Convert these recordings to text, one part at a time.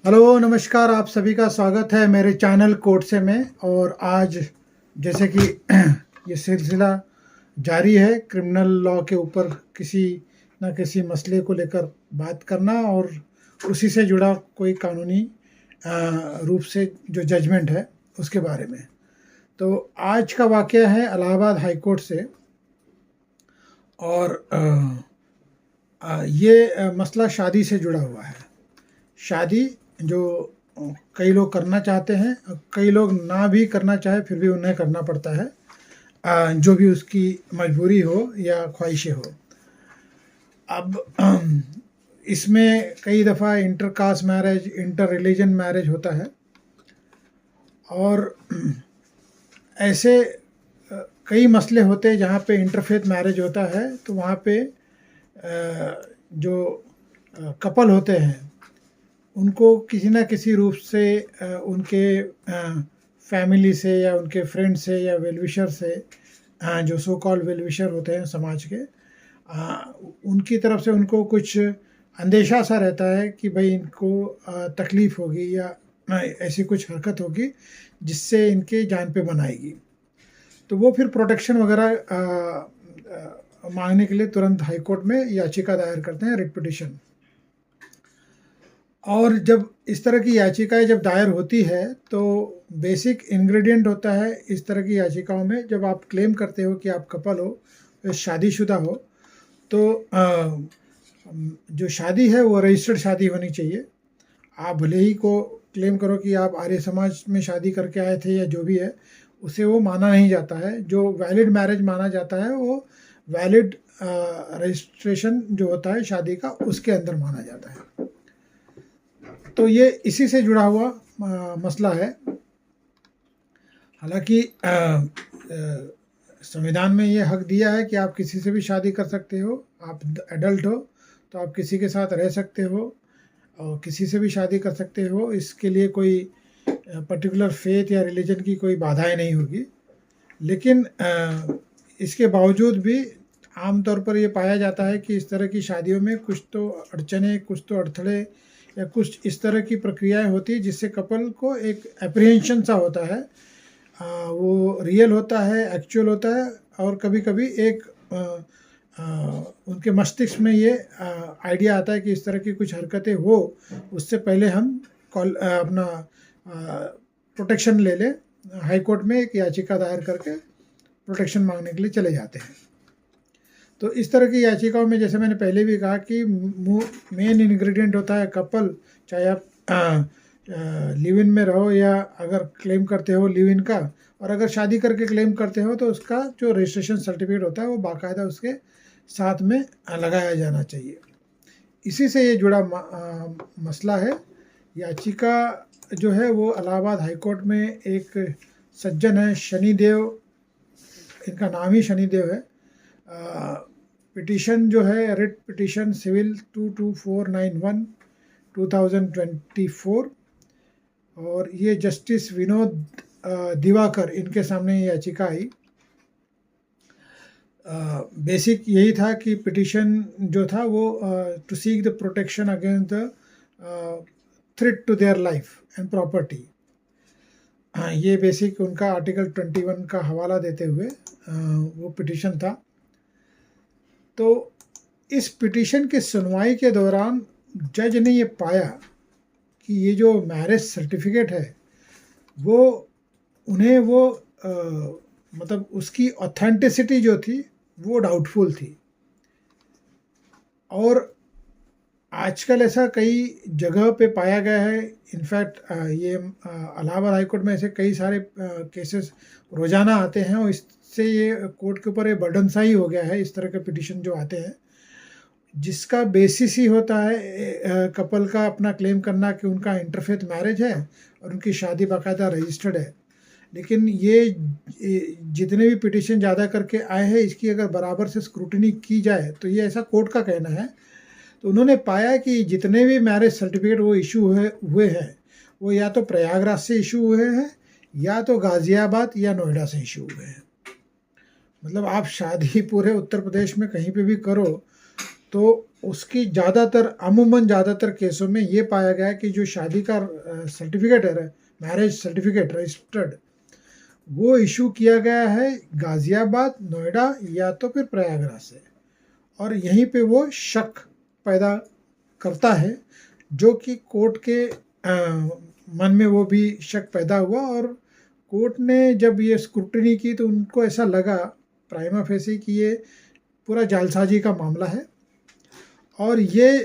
Hello नमस्कार, आप सभी का स्वागत है मेरे चैनल कोर्ट से में। और आज जैसे कि ये सिलसिला जारी है क्रिमिनल लॉ के ऊपर किसी न किसी मसले को लेकर बात करना और उसी से जुड़ा कोई कानूनी रूप से जो जजमेंट है उसके बारे में। तो आज का वाक़या है इलाहाबाद हाई कोर्ट से। और ये मसला शादी से जुड़ा हुआ है। शादी जो कई लोग करना चाहते हैं, कई लोग ना भी करना चाहे फिर भी उन्हें करना पड़ता है, जो भी उसकी मजबूरी हो या ख्वाहिशें हो। अब इसमें कई दफ़ा inter caste marriage, inter religion marriage होता है और ऐसे कई मसले होते हैं जहाँ पे इंटरफेथ मैरिज होता है। तो वहाँ पे जो कपल होते हैं उनको किसी ना किसी रूप से उनके फैमिली से या उनके फ्रेंड से या वेलविशर से, जो सो कॉल्ड वेलविशर होते हैं समाज के, उनकी तरफ से उनको कुछ अंदेशा सा रहता है कि भाई इनको तकलीफ़ होगी या ऐसी कुछ हरकत होगी जिससे इनके जान पे बनाएगी। तो वो फिर प्रोटेक्शन वगैरह मांगने के लिए तुरंत हाई कोर्ट में याचिका दायर करते हैं, रिट पिटिशन। और जब इस तरह की याचिकाएं जब दायर होती है तो बेसिक इंग्रेडिएंट होता है इस तरह की याचिकाओं में, जब आप क्लेम करते हो कि आप कपल हो, शादीशुदा हो, तो जो शादी है वो रजिस्टर्ड शादी होनी चाहिए। आप भले ही को क्लेम करो कि आप आर्य समाज में शादी करके आए थे या जो भी है, उसे वो माना नहीं जाता है। जो वैलिड मैरिज माना जाता है वो वैलिड रजिस्ट्रेशन जो होता है शादी का, उसके अंदर माना जाता है। तो ये इसी से जुड़ा हुआ मसला है। हालांकि संविधान में ये हक दिया है कि आप किसी से भी शादी कर सकते हो, आप एडल्ट हो तो आप किसी के साथ रह सकते हो और किसी से भी शादी कर सकते हो। इसके लिए कोई पर्टिकुलर फेथ या रिलीजन की कोई बाधाएं नहीं होगी। लेकिन इसके बावजूद भी आमतौर पर ये पाया जाता है कि इस तरह की शादियों में कुछ तो अड़चने, कुछ तो अड़थड़े या कुछ इस तरह की प्रक्रियाएं होती है जिससे कपल को एक एप्रीहेंशन सा होता है। वो रियल होता है, एक्चुअल होता है, और कभी कभी एक उनके मस्तिष्क में ये आइडिया आता है कि इस तरह की कुछ हरकतें हो उससे पहले हम अपना प्रोटेक्शन ले लें। हाई कोर्ट में एक याचिका दायर करके प्रोटेक्शन मांगने के लिए चले जाते हैं। तो इस तरह की याचिकाओं में, जैसे मैंने पहले भी कहा, कि मेन इंग्रेडिएंट होता है कपल। चाहे आप लिव इन में रहो या अगर क्लेम करते हो लिव इन का, और अगर शादी करके क्लेम करते हो तो उसका जो रजिस्ट्रेशन सर्टिफिकेट होता है वो बाकायदा उसके साथ में लगाया जाना चाहिए। इसी से ये जुड़ा मसला है। याचिका जो है वो इलाहाबाद हाई कोर्ट में एक सज्जन है, शनिदेव, इनका नाम ही शनिदेव है। पिटीशन जो है रिट पिटीशन सिविल 22491 2024, और ये जस्टिस विनोद दिवाकर, इनके सामने ये याचिका आई। बेसिक यही था कि पिटीशन जो था वो to seek the protection against the threat to their life and property. ये बेसिक उनका आर्टिकल 21 का हवाला देते हुए वो पिटीशन था। तो इस पिटीशन की सुनवाई के दौरान जज ने ये पाया कि ये जो मैरिज सर्टिफिकेट है वो उन्हें वो मतलब उसकी ऑथेंटिसिटी जो थी वो डाउटफुल थी। और आजकल ऐसा कई जगह पे पाया गया है। इनफैक्ट ये इलाहाबाद हाई कोर्ट में ऐसे कई सारे केसेस रोज़ाना आते हैं, और इससे ये कोर्ट के ऊपर ये बर्डन सा ही हो गया है इस तरह के पिटीशन जो आते हैं, जिसका बेसिस ही होता है कपल का अपना क्लेम करना कि उनका इंटरफेथ मैरिज है और उनकी शादी बाकायदा रजिस्टर्ड है। लेकिन ये जितने भी पिटीशन ज़्यादा करके आए हैं, इसकी अगर बराबर से स्क्रूटनी की जाए तो ये ऐसा कोर्ट का कहना है। तो उन्होंने पाया कि जितने भी मैरिज सर्टिफिकेट वो इशू हुए हैं वो या तो प्रयागराज से इशू हुए हैं या तो गाज़ियाबाद या नोएडा से इशू हुए हैं। मतलब आप शादी पूरे उत्तर प्रदेश में कहीं पे भी करो तो उसकी ज़्यादातर अमूमन ज़्यादातर केसों में ये पाया गया कि जो शादी का सर्टिफिकेट है, मैरिज सर्टिफिकेट रजिस्टर्ड, वो इशू किया गया है गाज़ियाबाद, नोएडा या तो फिर प्रयागराज से, और यहीं पे वो शक पैदा करता है, जो कि कोर्ट के मन में वो भी शक पैदा हुआ। और कोर्ट ने जब ये स्क्रूटनी की तो उनको ऐसा लगा प्राइमा फेसी कि ये पूरा जालसाजी का मामला है, और ये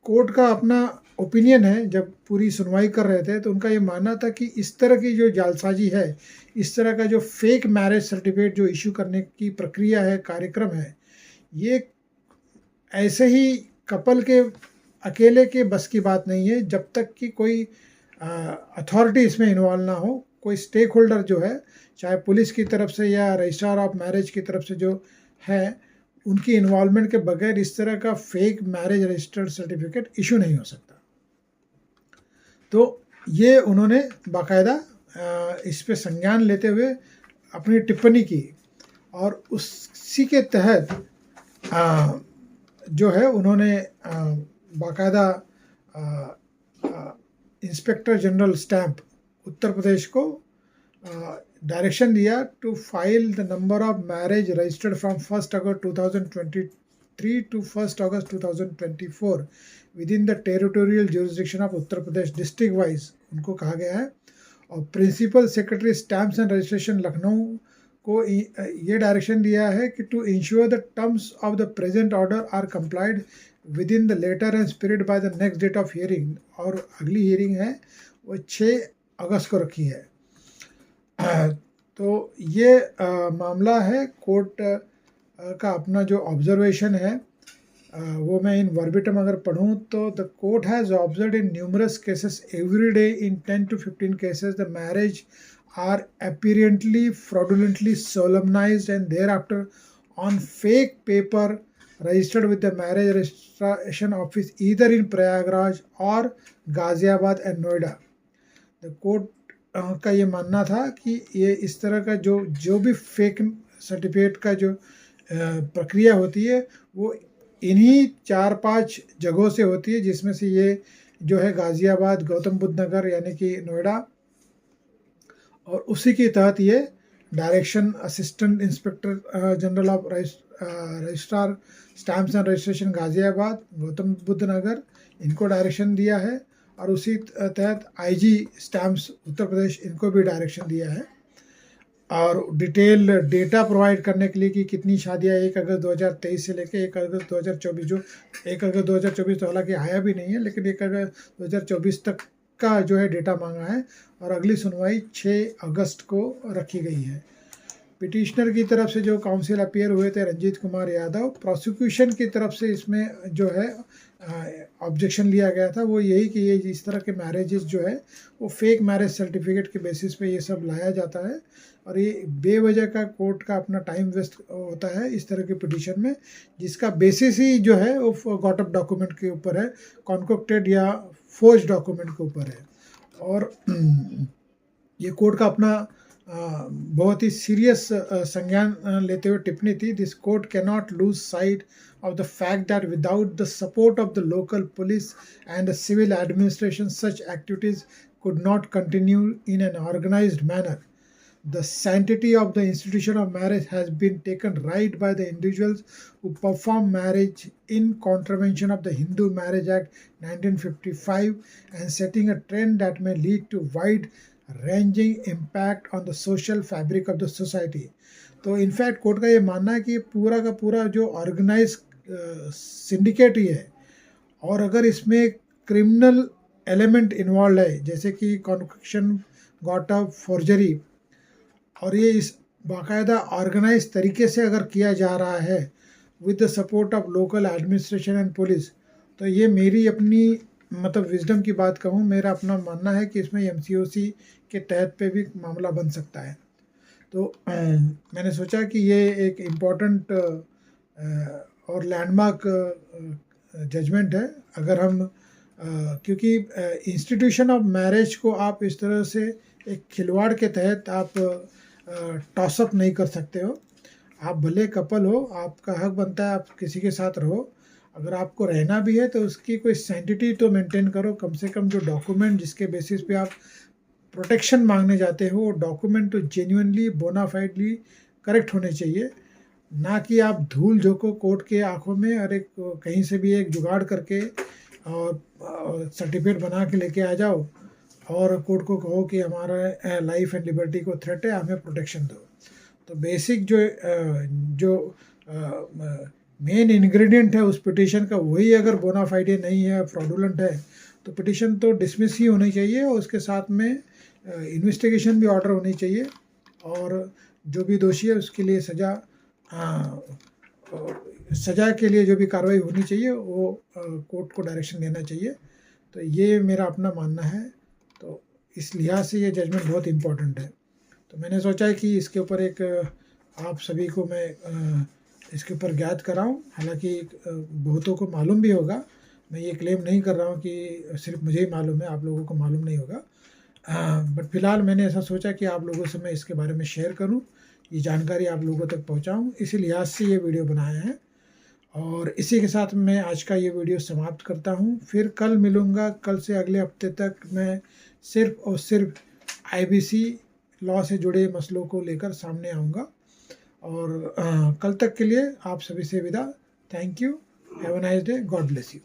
कोर्ट का अपना ओपिनियन है। जब पूरी सुनवाई कर रहे थे तो उनका ये मानना था कि इस तरह की जो जालसाजी है, इस तरह का जो फेक मैरिज सर्टिफिकेट जो इशू करने की प्रक्रिया है, कार्यक्रम है, ये ऐसे ही कपल के अकेले के बस की बात नहीं है। जब तक कि कोई अथॉरिटी इसमें इन्वॉल्व ना हो, कोई स्टेक होल्डर जो है, चाहे पुलिस की तरफ से या रजिस्ट्रार ऑफ मैरिज की तरफ से जो है, उनकी इन्वॉल्वमेंट के बगैर इस तरह का fake marriage registered certificate issue नहीं हो सकता। तो ये उन्होंने बाकायदा इस पे संज्ञान लेते हुए अपनी टिप्पणी की, और उसी के तहत जो है उन्होंने बाकायदा inspector general stamp Uttar Pradesh को डायरेक्शन दिया to file the number of marriage registered from 1 August 2023 to 1 August 2024 with in the territorial jurisdiction of Uttar Pradesh district wise, उनको कहा गया है। और principal secretary stamps and registration Lucknow को ये डायरेक्शन दिया है कि to ensure the terms of the present order are complied with in the letter and spirit bye the next date of hearing. और अगली हियरिंग है वो 6 अगस्त को रखी है। तो ये मामला है। कोर्ट का अपना जो ऑब्जर्वेशन है वो मैं इन वर्बिटम अगर पढ़ूँ तो the court has observed in numerous cases every day in 10 to 15 cases the marriage are apparently fraudulently solemnized and thereafter on fake paper registered with the marriage registration office either in Prayagraj or Ghaziabad and Noida. The court का ये मानना था कि ये इस तरह का जो भी फेक सर्टिफिकेट का जो प्रक्रिया होती है वो इन्हीं 4-5 जगहों से होती है, जिसमें से ये जो है गाज़ियाबाद, गौतम बुद्ध नगर यानी कि नोएडा, और उसी के तहत ये direction assistant inspector general of registrar stamps and registration Ghaziabad, Gautam Buddh Nagar, इनको डायरेक्शन दिया है। और उसी तहत आईजी स्टैम्प्स उत्तर प्रदेश, इनको भी डायरेक्शन दिया है। और डिटेल डेटा प्रोवाइड करने के लिए कि कितनी शादियाँ 1 अगस्त 2023 से लेकर 1 अगस्त 2024, जो 1 अगस्त 2024 तो हालांकि आया भी नहीं है, लेकिन 1 अगस्त 2024 तक का जो है डेटा मांगा है। और अगली सुनवाई 6 अगस्त को रखी गई है। पिटिशनर की तरफ से जो काउंसिल अपीयर हुए थे रंजीत कुमार यादव, प्रोसिक्यूशन की तरफ से इसमें जो है ऑब्जेक्शन लिया गया था वो यही कि ये इस तरह के मैरिजेस जो है वो फेक मैरिज सर्टिफिकेट के बेसिस पे ये सब लाया जाता है, और ये बेवजह का कोर्ट का अपना टाइम वेस्ट होता है इस तरह के पिटिशन में, जिसका बेसिस ही जो है वो गॉट अप डॉक्यूमेंट के ऊपर है, कॉन्कोक्टेड या फोर्ज डॉक्यूमेंट के ऊपर है। और ये कोर्ट का अपना बहुत ही सीरियस संज्ञान लेते हुए टिप्पणी थी। This court can not lose sight of the fact that without the support of the local police and the civil administration, such activities could not continue in an organized manner. The sanctity of the institution of marriage has been taken right by the individuals who perform marriage in contravention of the Hindu Marriage Act 1955 and setting a trend that may lead to wide-ranging impact on the social fabric of the society. तो in fact court का ये मानना है कि पूरा का पूरा जो ऑर्गेनाइज सिंडिकेट ही है, और अगर इसमें क्रिमिनल एलिमेंट इन्वॉल्व है जैसे कि कॉन्कशन, गॉट अप, फोर्जरी, और ये इस बाकायदा ऑर्गेनाइज तरीके से अगर किया जा रहा है with the support of local administration and police, तो ये मेरी अपनी मतलब विजडम की बात कहूँ, मेरा अपना मानना है कि इसमें MCOC के तहत पे भी मामला बन सकता है। तो मैंने सोचा कि ये एक इम्पॉर्टेंट और लैंडमार्क जजमेंट है। अगर हम क्योंकि इंस्टीट्यूशन ऑफ मैरिज को आप इस तरह से एक खिलवाड़ के तहत आप टॉसअप नहीं कर सकते हो। आप भले कपल हो, आपका हक बनता है आप किसी के साथ रहो, अगर आपको रहना भी है तो उसकी कोई सैंटिटी तो मेंटेन करो, कम से कम जो डॉक्यूमेंट जिसके बेसिस पे आप प्रोटेक्शन मांगने जाते हो वो डॉक्यूमेंट तो जेन्युइनली बोनाफाइडली करेक्ट होने चाहिए, ना कि आप धूल झोंको कोर्ट के आंखों में और एक कहीं से भी एक जुगाड़ करके और सर्टिफिकेट बना के लेके आ जाओ और कोर्ट को कहो कि हमारा लाइफ एंड लिबर्टी को थ्रेट है, हमें प्रोटेक्शन दो। तो बेसिक जो मेन इंग्रेडिएंट है उस पिटीशन का वही अगर बोनाफाइडे नहीं है, फ्रॉडुलेंट है, तो पिटीशन तो डिसमिस ही होनी चाहिए और उसके साथ में इन्वेस्टिगेशन भी ऑर्डर होनी चाहिए और जो भी दोषी है उसके लिए सजा के लिए जो भी कार्रवाई होनी चाहिए वो कोर्ट को डायरेक्शन देना चाहिए। तो ये मेरा अपना मानना है, तो इस लिहाज से ये जजमेंट बहुत इम्पोर्टेंट है। तो मैंने सोचा है कि इसके ऊपर एक आप सभी को मैं इसके ऊपर ज्ञात कराऊं। हालांकि बहुतों को मालूम भी होगा, मैं ये क्लेम नहीं कर रहा हूँ कि सिर्फ मुझे ही मालूम है, आप लोगों को मालूम नहीं होगा, बट फिलहाल मैंने ऐसा सोचा कि आप लोगों से मैं इसके बारे में शेयर करूं, ये जानकारी आप लोगों तक पहुंचाऊं, इसी लिहाज से ये वीडियो बनाया है। और इसी के साथ मैं आज का ये वीडियो समाप्त करता हूं। फिर कल मिलूँगा, कल से अगले हफ्ते तक मैं सिर्फ और सिर्फ IBC लॉ से जुड़े मसलों को लेकर सामने आऊँगा। और कल तक के लिए आप सभी से विदा। Thank you, have a nice day, God bless you.